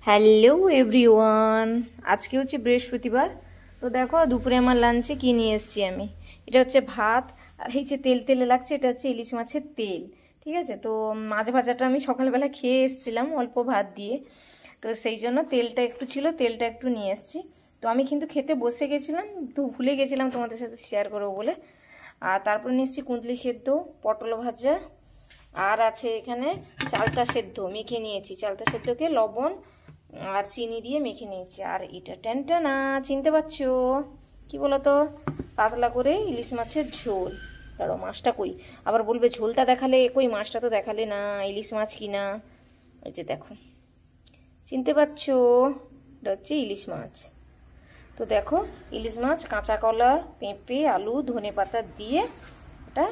Hello everyone, আজকে হচ্ছে বৃহস্পতিবার। তো দেখো দুপুরে আমার লাঞ্চে কি নিয়ে এসেছি আমি। এটা হচ্ছে ভাত, আর এই যে তেল তেলে লাগছে এটা হচ্ছে ইলিশ মাছের তেল। ঠিক আছে, তো মাছ ভাজাটা আমি সকালবেলা খেয়ে এসেছিলাম অল্প ভাত দিয়ে, তো সেই জন্য তেলটা একটু ছিল, তেলটা একটু নিয়ে এসেছি। তো আমি কিন্তু খেতে বসে গেছিলাম, তো ভুলে গেছিলাম তোমাদের সাথে শেয়ার করবো বলে। আর তারপর নিয়ে এসেছি কুঁদলি সেদ্ধ, পটল ভাজা, আর আছে এখানে চালতা সেদ্ধ মেখে নিয়েছি। চালতা সেদ্ধকে লবণ আর চিনি দিয়ে মেখে নিয়েছি। আর এটা টেনটানা, চিনতে পারছো কি বলো তো? পাতলা করে ইলিশ মাছের ঝোল। কারো মাছটা কই, আবার বলবে ঝোলটা দেখালে কই, মাছটা তো দেখালে না, ইলিশ মাছ কিনা। ওই যে দেখো, চিনতে পারছো? এটা হচ্ছে ইলিশ মাছ। তো দেখো, ইলিশ মাছ, কাঁচা কলা, পেঁপে, আলু, ধনে পাতা দিয়ে এটা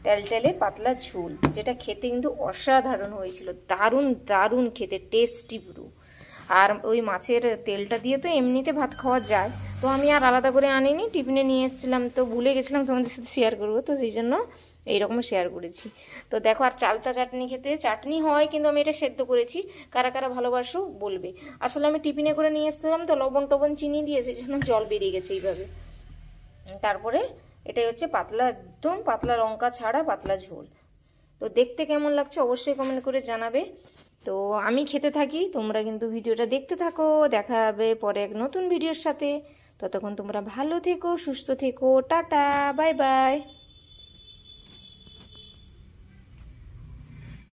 টেলটেলে পাতলা ঝোল, যেটা খেতে কিন্তু অসাধারণ হয়েছিল। দারুণ দারুণ খেতে, টেস্টি পুরো। আর ওই মাছের তেলটা দিয়ে তো এমনিতে ভাত খাওয়া যায়, তো আমি আর আলাদা করে আনিনি, টিফিনে নিয়ে এসেছিলাম, তো ভুলে গেছিলাম তোমাদের সাথে শেয়ার করবো, তো সেই জন্য এইরকম শেয়ার করেছি। তো দেখো, আর চালতা চাটনি খেতে, চাটনি হয় কিন্তু আমি এটা সেদ্ধ করেছি। কারা কারা ভালোবাসো বলবে। আসলে আমি টিফিনে করে নিয়ে এসেছিলাম তো, লবণ টবণ চিনি দিয়ে, সেই জন্য জল বেরিয়ে গেছে এইভাবে। তারপরে এটাই হচ্ছে পাতলা, একদম পাতলা, লঙ্কা ছাড়া পাতলা ঝোল। তো দেখতে কেমন লাগছে অবশ্যই কমেন্ট করে জানাবে। তো আমি খেতে থাকি, তোমরা কিন্তু ভিডিওটা দেখতে থাকো। দেখা হবে পরে এক নতুন ভিডিওর সাথে। ততক্ষণ তোমরা ভালো থেকো, সুস্থ থেকো, টাটা, বাই বাই।